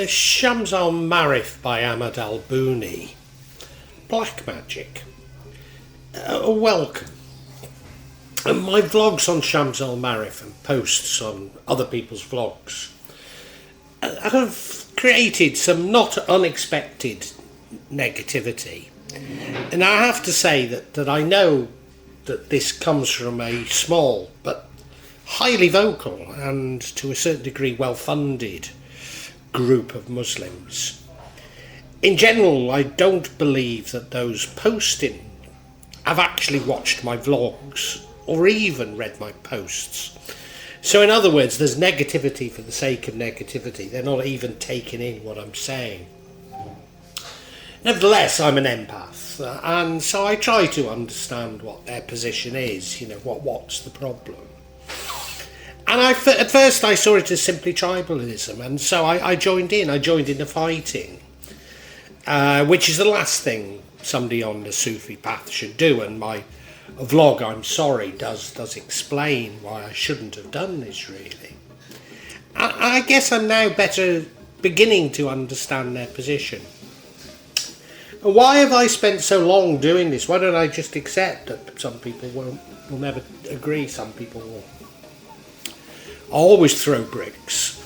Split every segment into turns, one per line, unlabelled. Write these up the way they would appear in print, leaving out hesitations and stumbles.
Shams Al-Marif by Ahmad Al-Buni. Black magic. Welcome. My vlogs on Shams Al-Marif and posts on other people's vlogs have created some not unexpected negativity. And I have to say that I know that this comes from a small but highly vocal and to a certain degree well-funded group of Muslims. In general, I don't believe that those posting have actually watched my vlogs or even read my posts. So in other words, there's negativity for the sake of negativity. They're not even taking in what I'm saying. Nevertheless, I'm an empath, and so I try to understand what their position is, what's the problem. And at first I saw it as simply tribalism, and so I joined in. I joined in the fighting, which is the last thing somebody on the Sufi path should do, and my vlog, I'm sorry, does explain why I shouldn't have done this, really. I guess I'm now beginning to understand their position. Why have I spent so long doing this? Why don't I just accept that some people will never agree, some people will always throw bricks?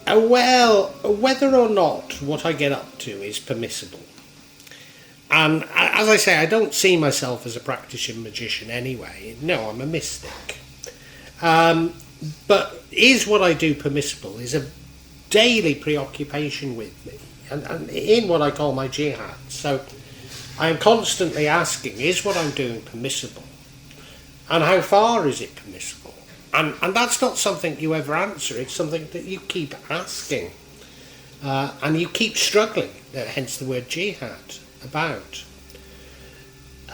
Well, whether or not what I get up to is permissible. And as I say, I don't see myself as a practicing magician anyway. No, I'm a mystic. But is what I do permissible is a daily preoccupation with me. And in what I call my jihad. So I am constantly asking, is what I'm doing permissible? And how far is it permissible? And that's not something you ever answer, it's something that you keep asking. And you keep struggling, hence the word jihad, about.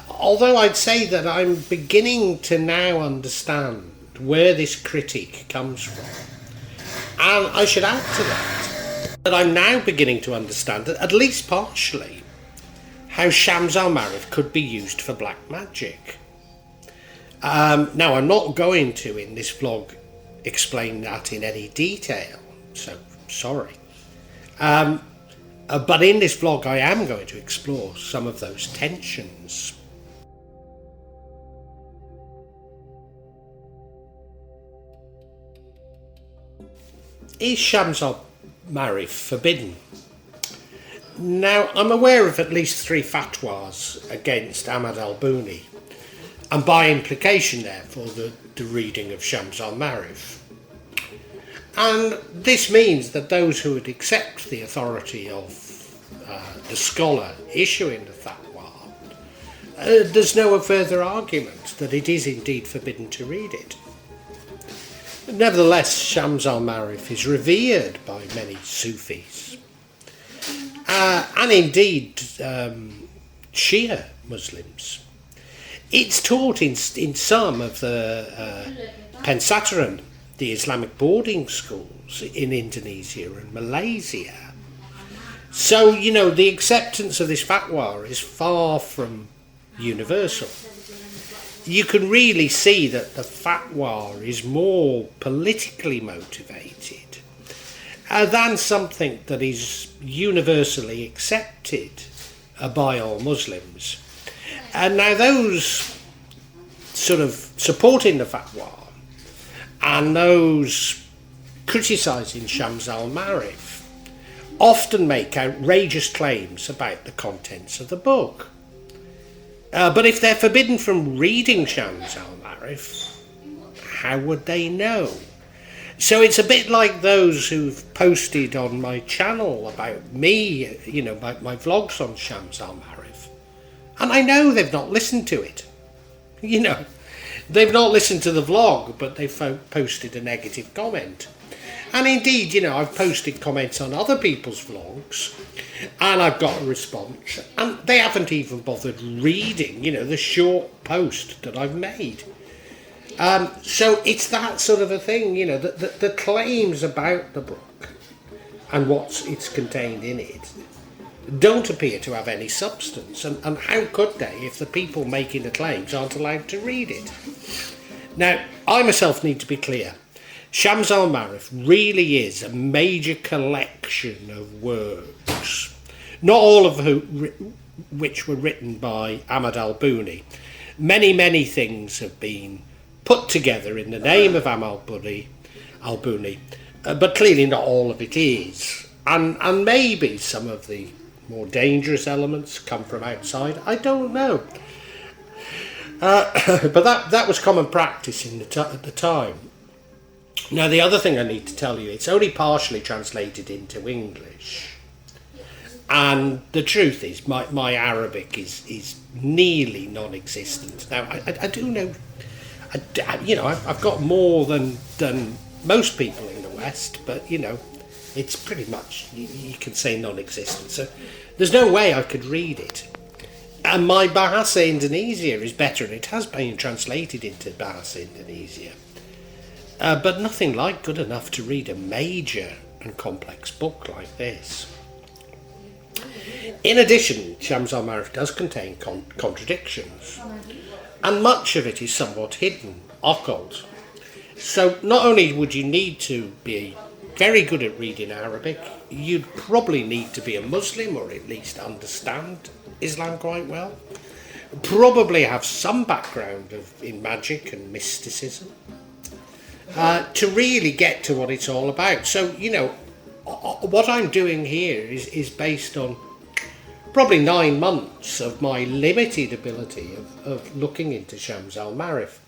Although I'd say that I'm beginning to now understand where this critique comes from. And I should add to that I'm now beginning to understand, at least partially, how Shams Al-Marif could be used for black magic. Now, I'm not going to, in this vlog, explain that in any detail, so sorry. But in this vlog, I am going to explore some of those tensions. Is Shams Al-Marif forbidden? Now, I'm aware of at least 3 fatwas against Ahmad Al-Buni, and by implication, therefore, the reading of Shams Al-Marif. And this means that those who would accept the authority of the scholar issuing the fatwa, there's no further argument that it is indeed forbidden to read it. Nevertheless, Shams Al-Marif is revered by many Sufis, and indeed Shia Muslims. It's taught in some of the pesantren, the Islamic Boarding Schools in Indonesia and Malaysia. So, the acceptance of this fatwa is far from universal. You can really see that the fatwa is more politically motivated than something that is universally accepted by all Muslims. And now those sort of supporting the fatwa and those criticising Shams Al-Marif often make outrageous claims about the contents of the book. But if they're forbidden from reading Shams Al-Marif, how would they know? So it's a bit like those who've posted on my channel about me, my vlogs on Shams Al-Marif. And I know they've not listened to it. They've not listened to the vlog, but they've posted a negative comment. And indeed, I've posted comments on other people's vlogs, and I've got a response, and they haven't even bothered reading, the short post that I've made. So it's that sort of a thing, the claims about the book and it's contained in it don't appear to have any substance. And how could they if the people making the claims aren't allowed to read it? Now, I myself need to be clear. Shams al-Marif really is a major collection of works, not all of which were written by Ahmad Al-Buni. Many things have been put together in the name of Ahmad Al-Buni, but clearly not all of it is. And maybe some of the more dangerous elements come from outside. I don't know. But that was common practice at the time. Now, the other thing I need to tell you, it's only partially translated into English. And the truth is, my Arabic is nearly non-existent. Now, I do know, I've got more than most people in the West, but, it's pretty much, you can say non-existent. So there's no way I could read it. And my Bahasa Indonesia is better, and it has been translated into Bahasa Indonesia. But nothing like good enough to read a major and complex book like this. In addition, Shams al-Marif does contain contradictions, and much of it is somewhat hidden, occult. So not only would you need to be very good at reading Arabic, you'd probably need to be a Muslim, or at least understand Islam quite well. Probably have some background in magic and mysticism. To really get to what it's all about. So, what I'm doing here is based on probably 9 months of my limited ability of looking into Shams al-Marif.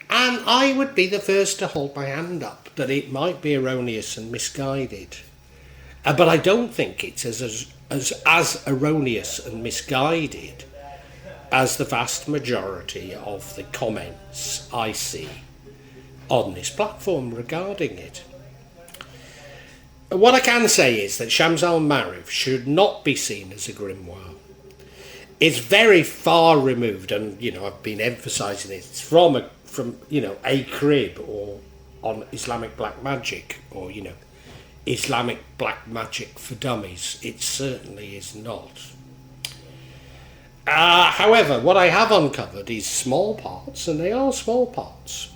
And I would be the first to hold my hand up that it might be erroneous and misguided. But I don't think it's as erroneous and misguided as the vast majority of the comments I see on this platform regarding it. What I can say is that Shams al-Marif should not be seen as a grimoire. It's very far removed, and I've been emphasising it. It's from a crib or on Islamic black magic, or Islamic black magic for dummies. It certainly is not. However, what I have uncovered is small parts, and they are small parts,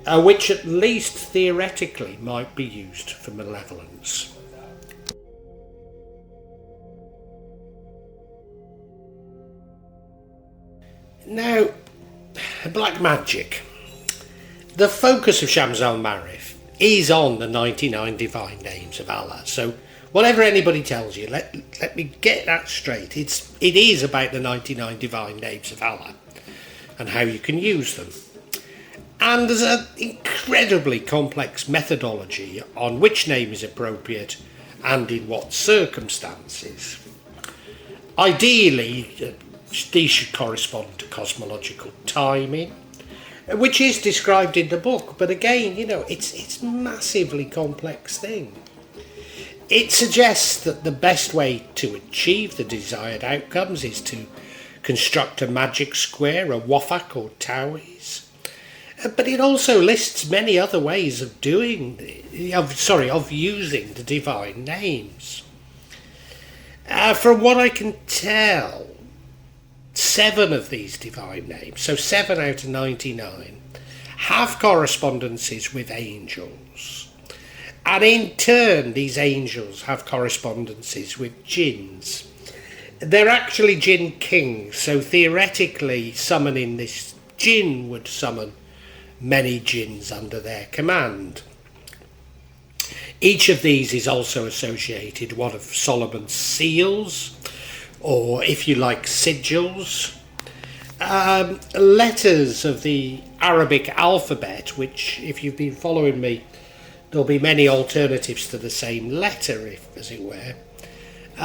which at least theoretically might be used for malevolence. Now, black magic. The focus of Shams al-Marif is on the 99 divine names of Allah. So whatever anybody tells you, let me get that straight. It is about the 99 divine names of Allah and how you can use them. And there's an incredibly complex methodology on which name is appropriate and in what circumstances. Ideally, these should correspond to cosmological timing, which is described in the book. But again, it's a massively complex thing. It suggests that the best way to achieve the desired outcomes is to construct a magic square, a wafak or tawiz. But it also lists many other ways of using the divine names. From what I can tell, 7 of these divine names, so 7 out of 99, have correspondences with angels. And in turn, these angels have correspondences with jinns. They're actually jinn kings, so theoretically summoning this jinn would summon many jinns under their command. Each of these is also associated with one of Solomon's seals, or if you like, sigils, letters of the Arabic alphabet, which, if you've been following me, there'll be many alternatives to the same letter, as it were.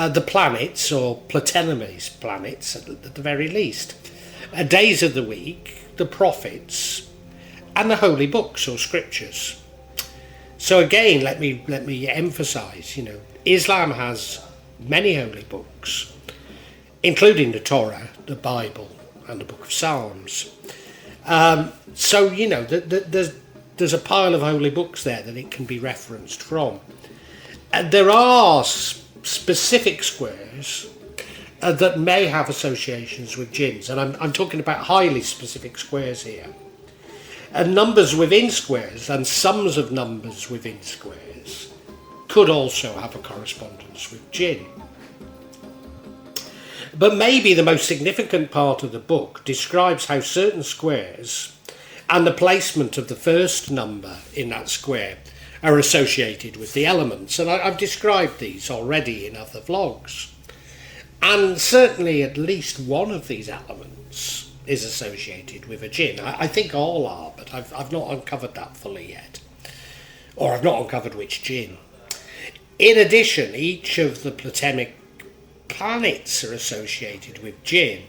The planets, or Platonomy's planets at the very least, days of the week, the prophets, and the holy books or scriptures. So again, let me emphasize, Islam has many holy books, including the Torah, the Bible, and the Book of Psalms. So there's a pile of holy books there that it can be referenced from. And there are specific squares that may have associations with jinns, and I'm talking about highly specific squares here. And numbers within squares and sums of numbers within squares could also have a correspondence with jinn. But maybe the most significant part of the book describes how certain squares and the placement of the first number in that square are associated with the elements. And I've described these already in other vlogs. And certainly at least one of these elements is associated with a jinn. I think all are, but I've not uncovered that fully yet. Or I've not uncovered which jinn. In addition, each of the Platonic planets are associated with jinn.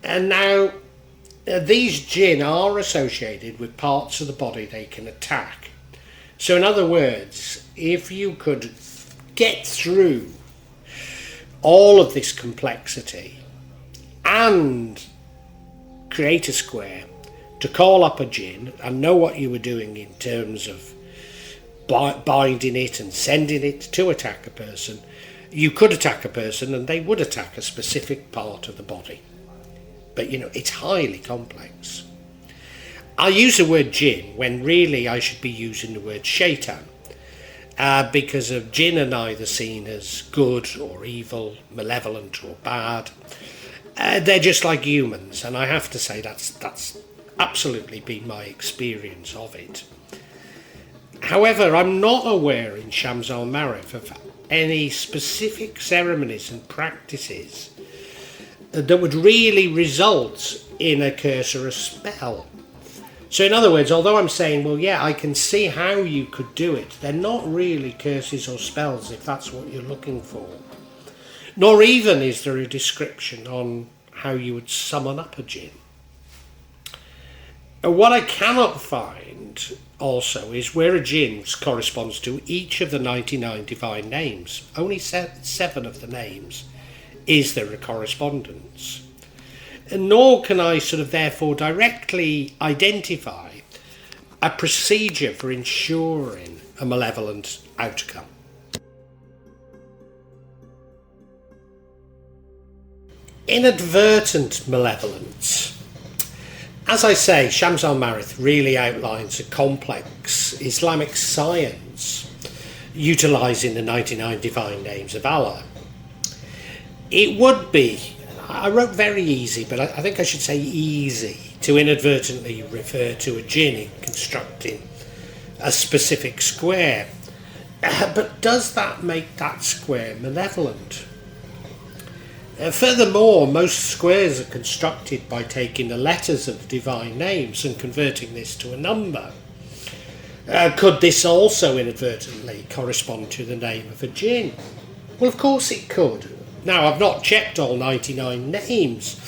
And now, these jinn are associated with parts of the body they can attack. So in other words, if you could get through all of this complexity and create a square to call up a jinn and know what you were doing in terms of binding it and sending it to attack a person, you could attack a person and they would attack a specific part of the body. But it's highly complex. I use the word jinn when really I should be using the word shaitan, because of jinn are neither seen as good or evil, malevolent or bad. They're just like humans, and I have to say that's absolutely been my experience of it. However, I'm not aware in Shams al-Marif of any specific ceremonies and practices that would really result in a curse or a spell. So in other words, although I'm saying, well, yeah, I can see how you could do it, they're not really curses or spells if that's what you're looking for. Nor even is there a description on how you would summon up a jinn. What I cannot find also is where a jinn corresponds to each of the 99 divine names. Only 7 of the names is there a correspondence. And nor can I therefore directly identify a procedure for ensuring a malevolent outcome. Inadvertent malevolence. As I say, Shams al-Marif really outlines a complex Islamic science utilising the 99 divine names of Allah. It would be, I wrote very easy, but I think I should say easy, to inadvertently refer to a jinn in constructing a specific square. But does that make that square malevolent? Furthermore, most squares are constructed by taking the letters of the divine names and converting this to a number. Could this also inadvertently correspond to the name of a jinn? Well, of course it could. Now, I've not checked all 99 names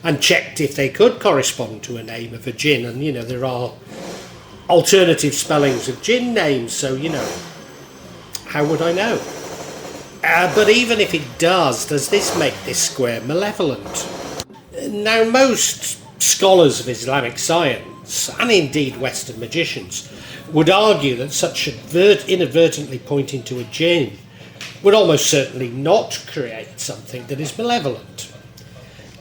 and checked if they could correspond to a name of a jinn, and there are alternative spellings of jinn names, so how would I know? But even if it does this make this square malevolent? Now, most scholars of Islamic science, and indeed Western magicians, would argue that such inadvertently pointing to a jinn would almost certainly not create something that is malevolent.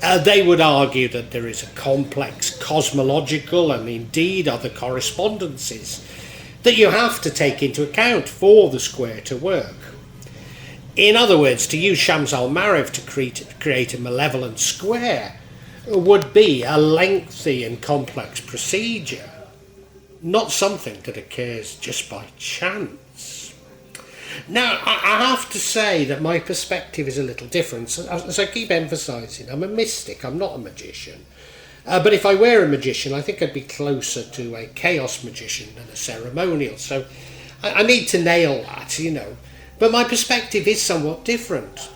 They would argue that there is a complex cosmological and indeed other correspondences that you have to take into account for the square to work. In other words, to use Shams al-Marif to create a malevolent square would be a lengthy and complex procedure, not something that occurs just by chance. Now, I have to say that my perspective is a little different. As I keep emphasising, I'm a mystic, I'm not a magician. But if I were a magician, I think I'd be closer to a chaos magician than a ceremonial. So I need to nail that, But my perspective is somewhat different.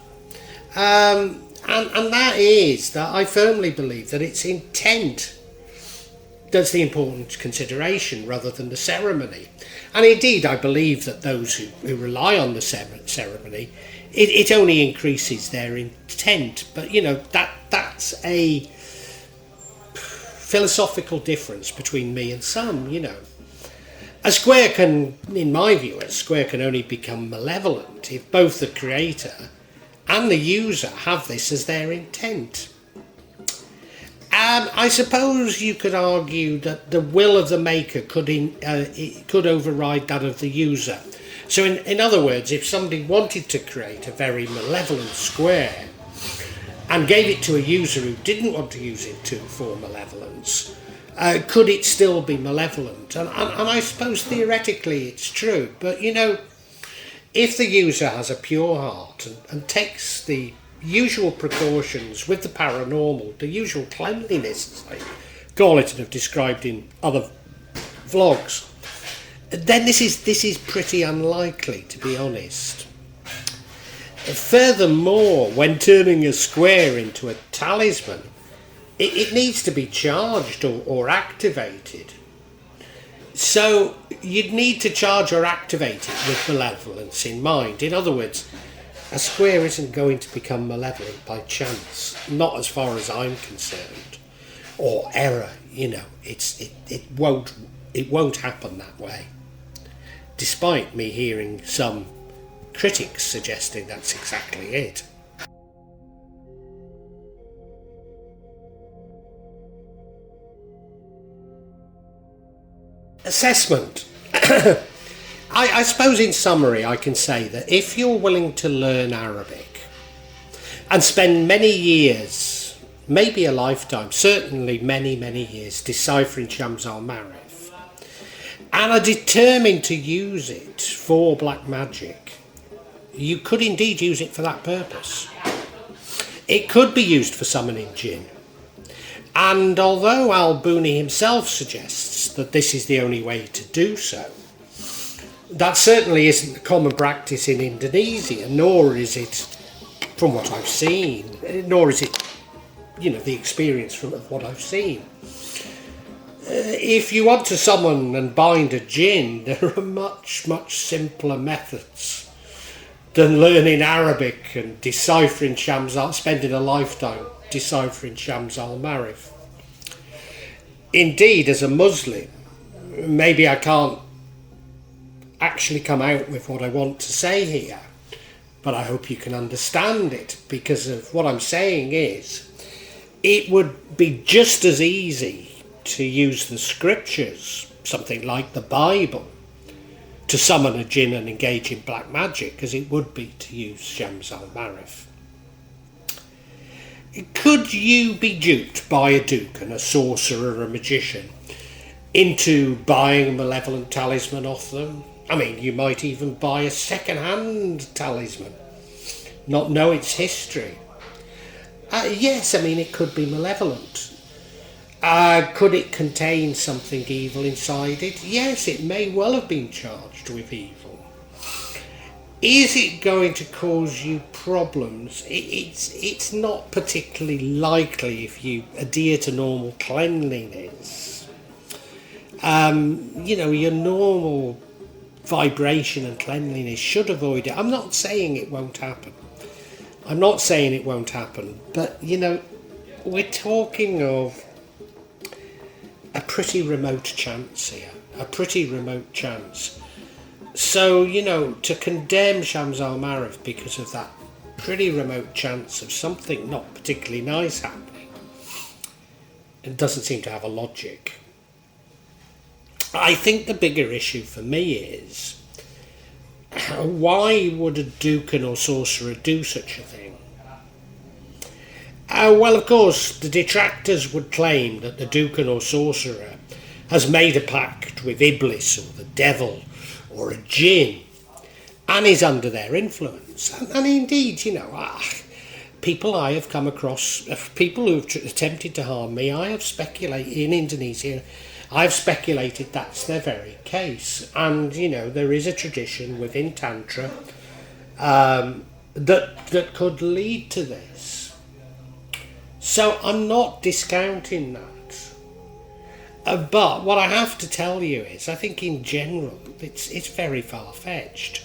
And that is that I firmly believe that it's intent that's the important consideration rather than the ceremony. And indeed, I believe that those who rely on the ceremony, it only increases their intent. But, that's a philosophical difference between me and some, A square can, in my view, only become malevolent if both the creator and the user have this as their intent. I suppose you could argue that the will of the maker it could override that of the user. So in other words, if somebody wanted to create a very malevolent square and gave it to a user who didn't want to use it for malevolence, could it still be malevolent? And I suppose theoretically it's true, but if the user has a pure heart and takes the usual precautions with the paranormal, the usual cleanliness, as I call it and have described in other vlogs, then this is pretty unlikely, to be honest. Furthermore, when turning a square into a talisman, it needs to be charged or activated. So you'd need to charge or activate it with malevolence in mind. In other words, a square isn't going to become malevolent by chance, not as far as I'm concerned, or error. It won't happen that way. Despite me hearing some critics suggesting that's exactly it. Assessment. I suppose in summary I can say that if you're willing to learn Arabic and spend many years, maybe a lifetime, certainly many, many years deciphering Shams al-Marif, and are determined to use it for black magic, you could indeed use it for that purpose. It could be used for summoning jinn. And although Al Buni himself suggests that this is the only way to do so, that certainly isn't the common practice in Indonesia, nor is it, from what I've seen, nor is it, the experience from what I've seen. If you want to summon and bind a jinn, there are much, much simpler methods than learning Arabic and deciphering spending a lifetime deciphering Shams al-Marif. Indeed, as a Muslim, maybe I can't actually come out with what I want to say here, but I hope you can understand it, because of what I'm saying is, it would be just as easy to use the scriptures, something like the Bible, to summon a jinn and engage in black magic as it would be to use Shams al-Marif. Could you be duped by a duke, a sorcerer, a magician, into buying a malevolent talisman off them? I mean, you might even buy a second-hand talisman, not know its history. Yes, I mean, it could be malevolent. Could it contain something evil inside it? Yes, it may well have been charged with evil. Is it going to cause you problems? It's not particularly likely if you adhere to normal cleanliness. Your normal vibration and cleanliness should avoid it. I'm not saying it won't happen. But, we're talking of a pretty remote chance here. So, to condemn Shams al-Marif because of that pretty remote chance of something not particularly nice happening, it doesn't seem to have a logic. I think the bigger issue for me is, why would a duken or sorcerer do such a thing? Well, of course, the detractors would claim that the duken or sorcerer has made a pact with Iblis or the devil or a jinn and is under their influence. And indeed, people I have come across, people who have attempted to harm me, I have speculated in Indonesia, I've speculated that's their very case. And, there is a tradition within Tantra that could lead to this. So I'm not discounting that. But what I have to tell you is, I think in general, it's very far-fetched.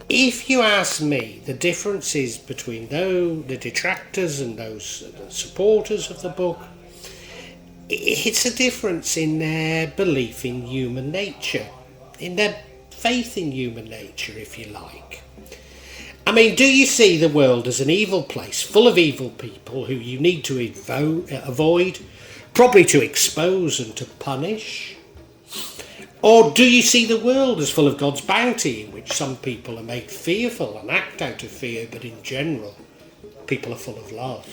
If you ask me, the differences between the detractors and those supporters of the book, it's a difference in their belief in human nature, in their faith in human nature, if you like. I mean, do you see the world as an evil place, full of evil people who you need to avoid, probably to expose and to punish? Or do you see the world as full of God's bounty, in which some people are made fearful and act out of fear, but in general, people are full of love?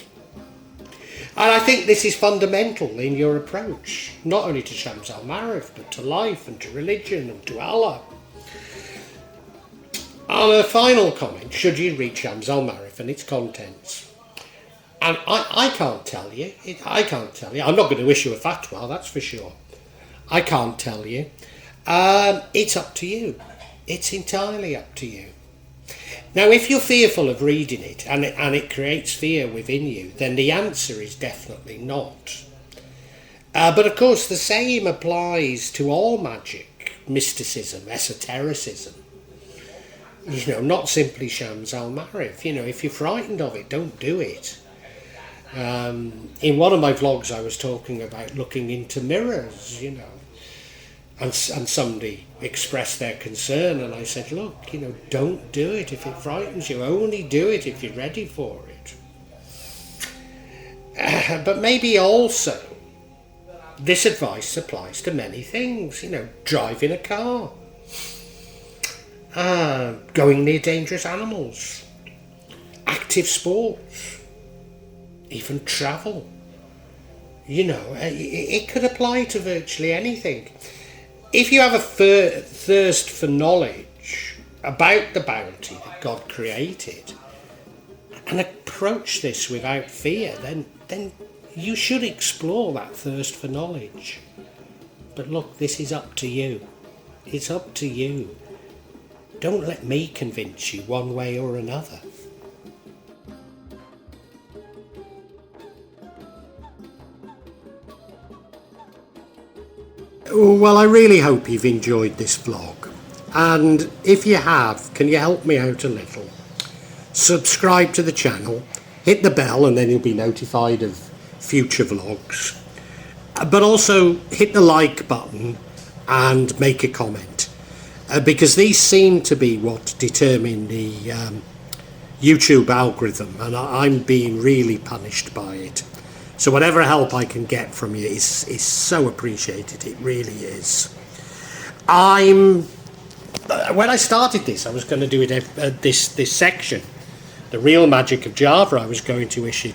And I think this is fundamental in your approach, not only to Shams al-Ma'arif, but to life and to religion and to Allah. On a final comment, should you read Shams al-Ma'arif and its contents? And I can't tell you. I can't tell you. I'm not going to issue a fatwa, that's for sure. I can't tell you. It's up to you. It's entirely up to you. Now, if you're fearful of reading it and it creates fear within you, then the answer is definitely not. But of course, the same applies to all magic, mysticism, esotericism. You know, not simply Shams al-Ma'arif. You know, if you're frightened of it, don't do it. In one of my vlogs, I was talking about looking into mirrors, you know. And somebody expressed their concern, and I said, look, you know, don't do it if it frightens you. Only do it if you're ready for it. But maybe also, this advice applies to many things. You know, driving a car, going near dangerous animals, active sports, even travel. You know, it could apply to virtually anything. If you have a thirst for knowledge about the bounty that God created and approach this without fear, then you should explore that thirst for knowledge. But look, this is up to you. It's up to you. Don't let me convince you one way or another. Well, I really hope you've enjoyed this vlog, and if you have, can you help me out a little? Subscribe to the channel, hit the bell, and then you'll be notified of future vlogs. But also hit the like button and make a comment, because these seem to be what determine the YouTube algorithm, and I'm being really punished by it. So whatever help I can get from you is so appreciated. It really is. When I started this, I was going to do it this section, the real magic of Java. I was going to issue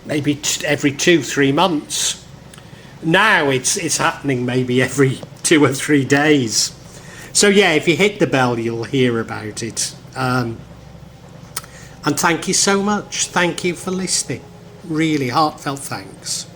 maybe every 2-3 months. Now it's happening maybe every 2 or 3 days. So yeah, if you hit the bell, you'll hear about it. And thank you so much. Thank you for listening. Really heartfelt thanks.